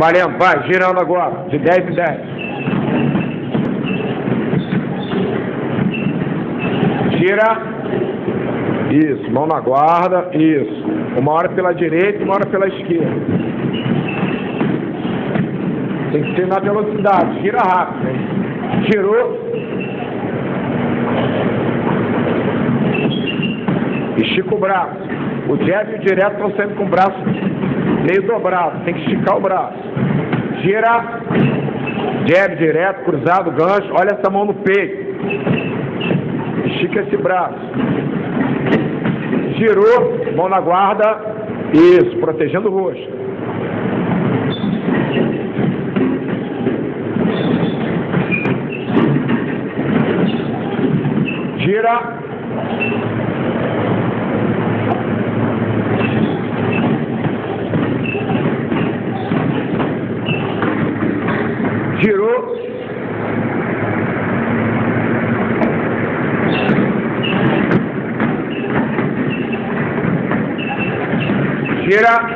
Valendo, vai, girando agora, de 10 em 10. Gira. Isso, mão na guarda, isso. Uma hora pela direita e uma hora pela esquerda. Tem que ser na velocidade, gira rápido, hein? Girou. Estica o braço. O jab e o direto estão saindo com o braço meio dobrado. Tem que esticar o braço. Gira. Jab, direto, cruzado, gancho. Olha essa mão no peito. Estica esse braço. Girou. Mão na guarda. Isso, protegendo o rosto. Gira. Girou. Gira.